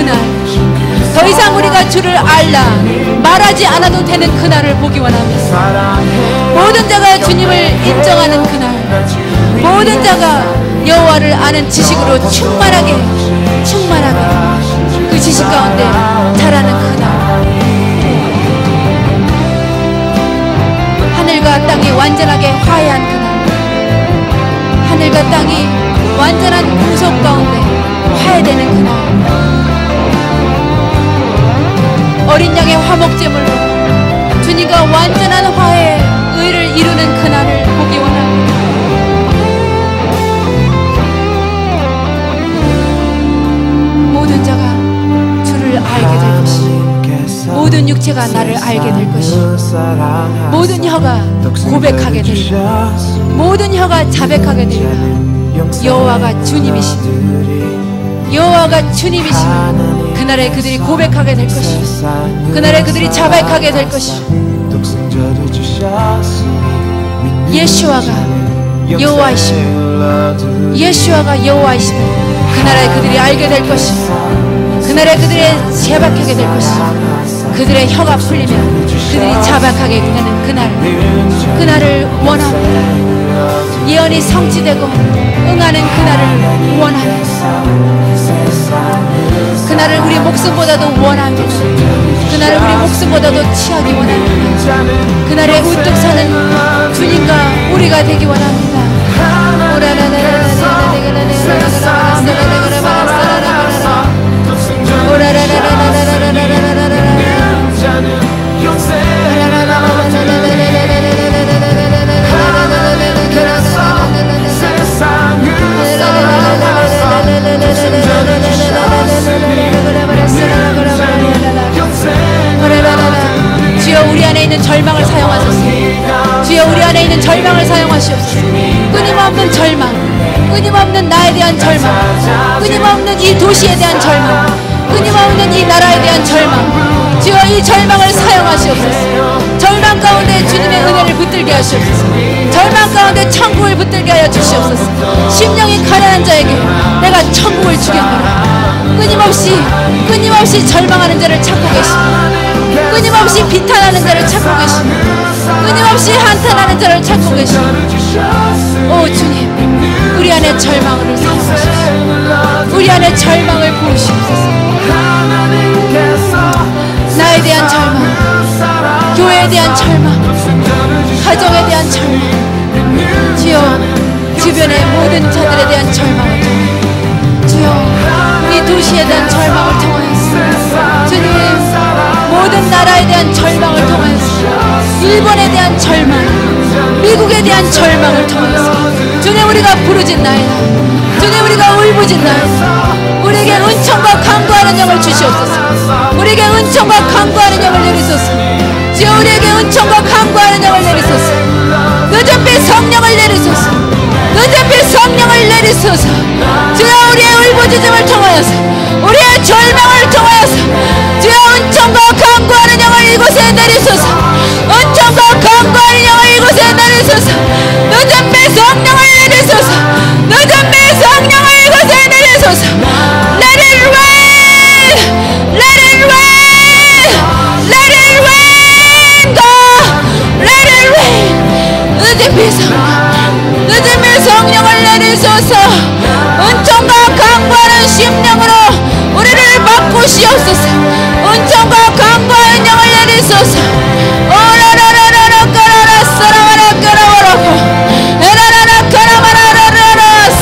그날, 더 이상 우리가 주를 알라 말하지 않아도 되는 그날을 보기 원합니다. 모든 자가 주님을 인정하는 그날, 모든 자가 여호와를 아는 지식으로 충만하게 그 지식 가운데 자라는 그날, 하늘과 땅이 완전하게 화해한 그날, 하늘과 땅이 완전한 구속 가운데 화해되는 그날, 어린 양의 화목제물로 주님과 완전한 화해의 의를 이루는 그날을 보기 원합니다. 모든 자가 주를 알게 될 것이요, 모든 육체가 나를 알게 될 것이요, 모든 혀가 고백하게 되리라. 모든 혀가 자백하게 되리라. 여호와가 주님이시니, 여호와가 주님이시니 그날에 그들이 고백하게 될 것이요, 그날에 그들이 자백하게 될 것이요. 예수와가 여호와이시며, 예수와가 여호와이시며 그날에 그들이 알게 될 것이요, 그날에 그들이 자백하게 될 것이요. 그들의 혀가 풀리면 그들이 자백하게 되는 그날을 원합니다. 예언이 성취되고 응하는 그날을 원합니다. 그날을 우리 목숨보다도 원합니다. 그날을 우리 목숨보다도 취하기 원합니다. 그날에 우뚝 서는 주님과 우리가 되기 원합니다. 주여 우리 안에 있는 절망을 사용하소서. 주여 우리 안에 있는 절망을 사용하시옵소서. 끊임없는 절망, 끊임없는 나에 대한 절망, 끊임없는 이 도시에 대한 절망, 끊임없는 이 나라에 대한 절망, 주여 이 절망을 사용하시옵소서. 절망 가운데 주님의 은혜를 붙들게 하시옵소서. 절망 가운데 천국을 붙들게 하여 주시옵소서. 심령이 가난한 자에게 내가 천국을 주겠노라. 끊임없이 절망하는 자를 찾고 계시고, 끊임없이 비탄하는 자를 찾고 계시고, 끊임없이 한탄하는 자를 찾고 계시고, 오 주님, 우리 안에 절망을 사용하십시오. 우리 안에 절망을 부으시옵소서. 나에 대한 절망, 교회에 대한 절망, 가정에 대한 절망, 주여 주변의 모든 자들에 대한 절망을 통해, 주여 이 도시에 대한 절망을 통하여서, 주님 모든 나라에 대한 절망을 통하여서, 일본에 대한 절망, 미국에 대한 절망을 통하여서 주님 우리가 부르짖나이다. 주님 우리가 울부짖나이다. 우리에게 은총과 강구하는 영을 주시옵소서. 우리에게 은총과 강구하는 영을 내리소서. 주여 우리에게 은총과 강구하는 영을 내리소서. 늦은 빛 성령을 내리소서. 늦은 빛 성령을 내리소서. 주여 우리의 울부짖음을 통하여서, 우리의 절망을 통하여서 주여 은총과 강구하는 영을 이곳에 내리소서. 은총과 강구하는 영을 이곳에 내리소서. 늦은 빛 성령을 내리소서. 늦은 빛 성령을 이곳에 내리소서. Let it rain! Let it rain! Let it rain! God! Let it rain! 늦은 빛 성령, 늦은 빛 성령을 내리소서. 은총과 강구하는 심령으로 우리를 바꾸시옵소서. 은총과 강구하는 영을 내리소서. 오라라라라라 까라라 싸라라라 까라라라고 에라라라 까라마라라라라스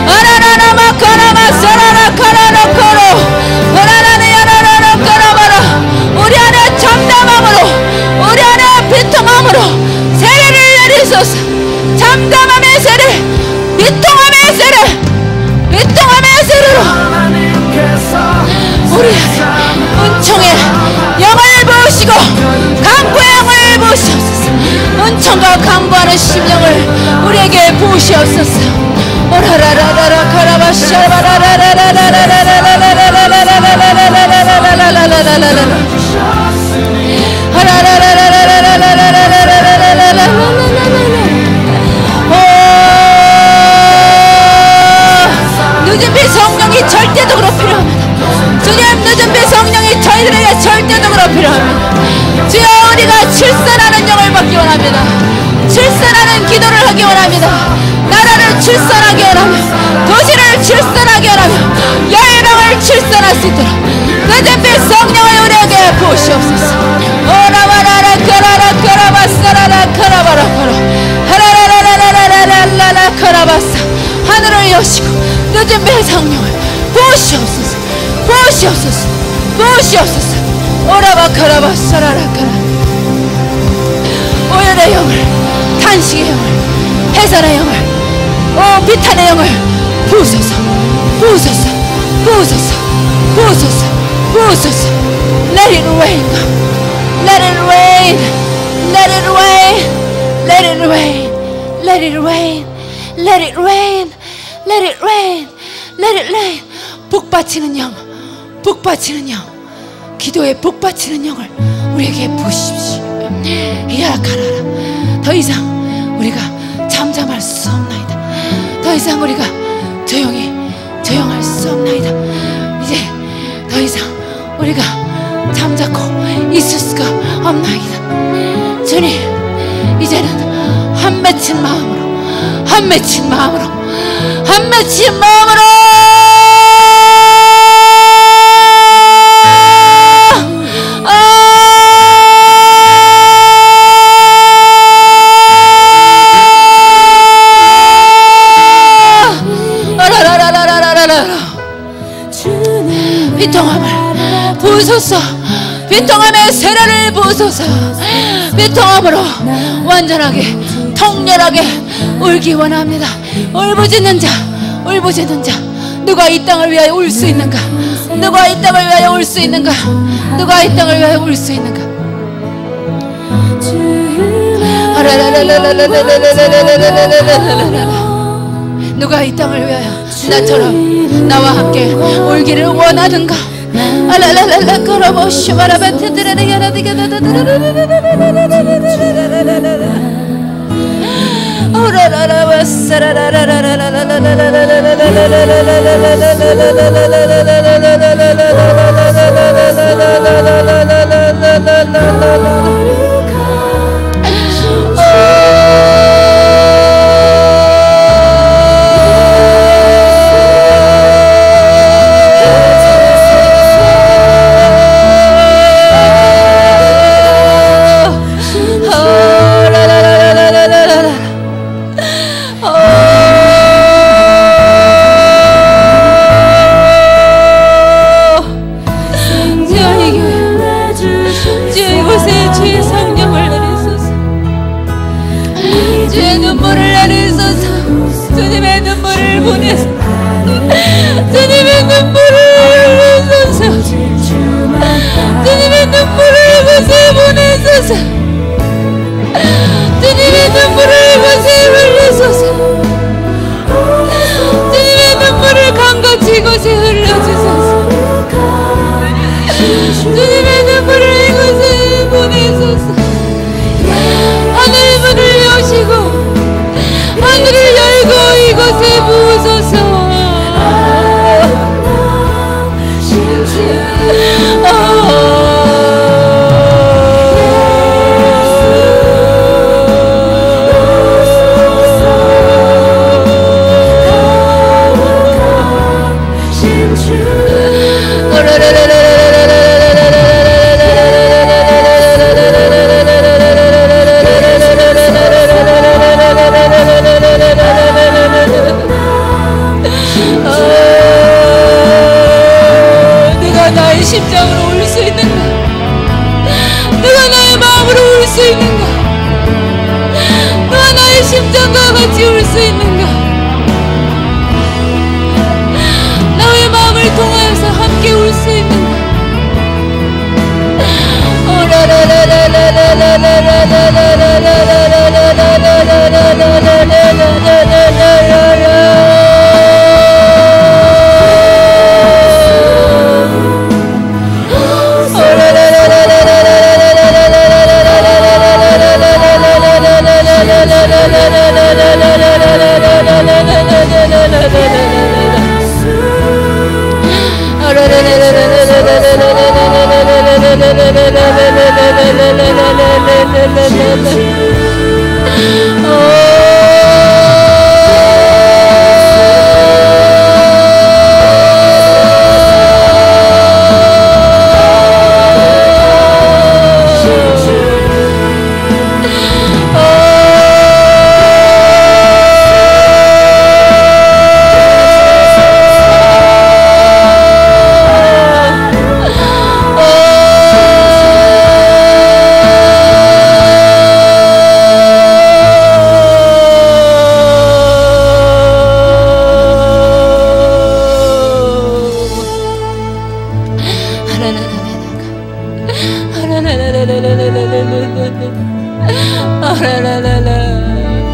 아라라라 마카라마 싸라라 까라라까로 오라라라 야라라라 까라마라. 우리 안에 참담함으로, 우리 안에 비통함으로 세례를 내리소서. 참담함의 세례, 비통함의 세례, 비통함의 세례로 우리 은총의 영을 부으시고 강구의 영을 부으시옵소서. 은총과 강구하는 심령을 우리에게 부으시옵소서. 오라라라라라 늦은 빛 성령이 절대적으로 필요합니다. 주님 필요합니다. 주여 우리가 출산하는 영을 받기 원합니다. 출산하는 기도를 하기 원합니다. 나라를 출산하게 원하며 도시를 출산하게 원하며 열방을 출산할 수 있도록 늦은 빛 성령을 우리에게 부으시옵소서. 오라바라라 카라라 카라바사라라 카라바라 카라 하라라라라라라라라 카라바사 하늘을 여시고 늦은 빛 성령을 부으시옵소서. 부으시옵소서. 부으시옵소서. 오라바카라바사라라 카라 오열의 영을 탄식의 영을 해산의 영을 오 비탄의 영을 부으소서. 부으소서. 부으소서. 부으소서. 부으소서. Let it rain. Let it rain. Let it rain. Let it rain. Let it rain. Let it rain. Let it rain. Let it rain. 복받치는 영, 복받치는 영, 기도에 복받치는 영을 우리에게 부으십시오. 이라카라라. 더 이상 우리가 잠잠할 수 없나이다. 더 이상 우리가 조용할 수 없나이다. 이제 더 이상 우리가 잠자코 있을 수가 없나이다. 주님, 이제는 한 맺힌 마음으로, 한 맺힌 마음으로, 한 맺힌 마음으로 비통함을 부으소서. 비통함의 세례를 부으소서. 비통함으로 완전하게 통렬하게 울기 원합니다. 울부짖는 자, 울부짖는 자, 누가 이 땅을 위하여 울 수 있는가? 누가 이 땅을 위하여 울 수 있는가? 누가 이 땅을 위하여 울 수 있는가? 누가 이 땅을 위하여 나처럼 나와 함께 울기를 원하는가? 알랄랄랄라 걸어보시오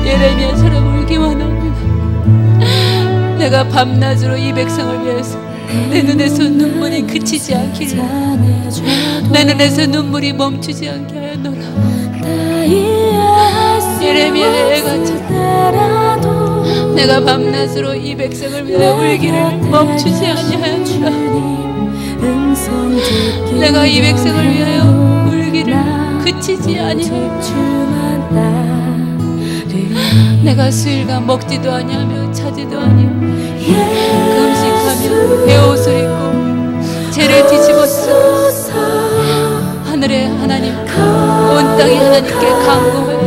예레미야처럼 울기만 합니다. 내가 밤낮으로 이 백성을 위해서 내 눈에서 눈물이 그치지 않기를, 내 눈에서 눈물이 멈추지 않게 하였노라. 예레미야의 애가처럼 내가 밤낮으로 이 백성을 위하여 울기를 멈추지 아니하였노라. 내가 이 백성을 위하여 울기를 그치지 아니하였노라. 내가 수일간 먹지도 아니하며 자지도 아니하며 금식하며 베옷을 입고 죄를 뒤집었어. 하늘의 하나님, 온 땅이 하나님께 간구하여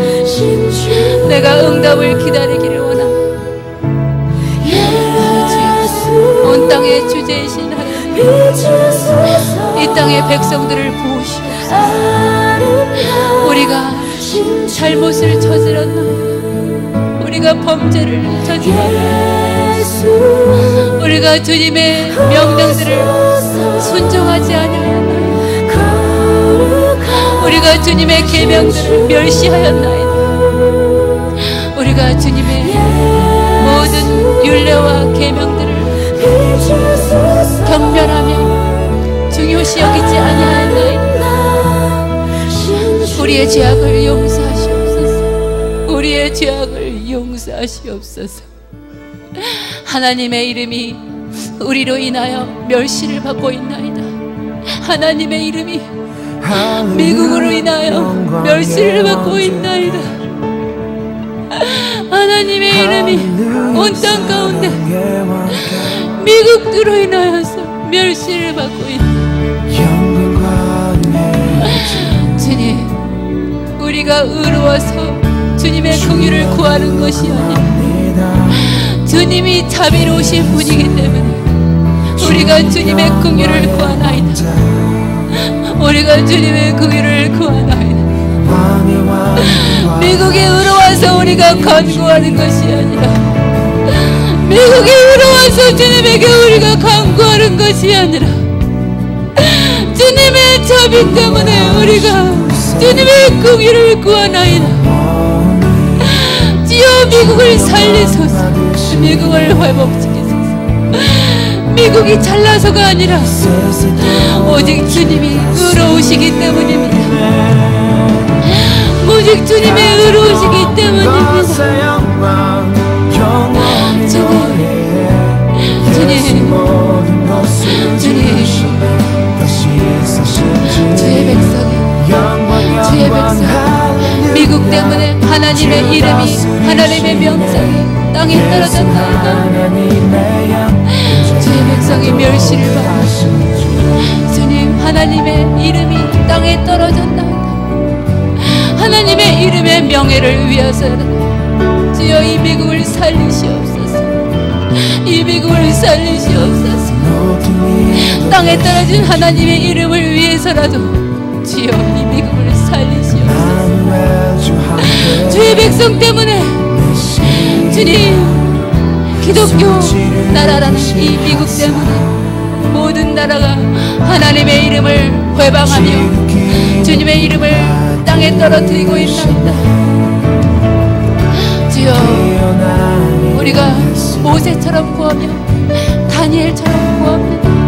내가 응답을 기다리기를 원합니다. 온 땅의 주제이신 하나님, 이 땅의 백성들을 보시옵소서. 우리가 잘못을 저질렀나이다. 우리가 범죄를 저질렀나이다. 우리가 주님의 명령들을 순종하지 아니하였나이다. 우리가 주님의 계명들을 멸시하였나이다. 우리가 주님의 모든 율례와 계명들을 경멸하며 중요시 여기지 아니하였나이다. 우리의 죄악을 용서하시옵소서. 우리의 죄악을 용서하시옵소서. 하나님의 이름이 우리로 인하여 멸시를 받고 있나이다. 하나님의 이름이 미국으로 인하여 멸시를 받고 있나이다. 하나님의 이름이 온 땅 가운데 미국으로 인하여서 멸시를 받고 있다. 주님, 우리가 의로워서 주님의 긍휼을 구하는 것이 아니라 주님이 자비로우신 분이기 때문에 우리가 주님의 긍휼을 구하나이다. 우리가 주님의 긍휼을 구하나이다. 미국에 의로워서 우리가 간구하는 것이 아니라 미국에 의로워서 주님에게 우리가 간구하는 것이 아니라 주님의 자비 때문에 우리가 주님의 긍휼을 구하나이다. 주여, 미국을 살리소서. 미국을 회복시키소서. 미국이 잘나서가 아니라 오직 주님이 의로우시기 때문입니다. 오직 주님의 의로우시기 때문입니다. 주님, 주의 백성이 미국 때문에 하나님의 이름이, 하나님의 명성이 땅에 떨어졌나이다. 주의 백성이 멸시를 받아 주님, 하나님의 이름이 땅에 떨어졌나이다. 하나님의 이름의 명예를 위해서라도 주여 이 미국을 살리시옵소서. 이 미국을 살리시옵소서. 땅에 떨어진 하나님의 이름을 위해서라도 주여 이 미국을 살리시옵소서. 주의 백성 때문에 주님, 기독교 나라라는 이 미국 때문에 모든 나라가 하나님의 이름을 회방하며 주님의 이름을 땅에 떨어뜨리고 있나이다. 주여, 우리가 모세처럼 구하며 다니엘처럼 구합니다.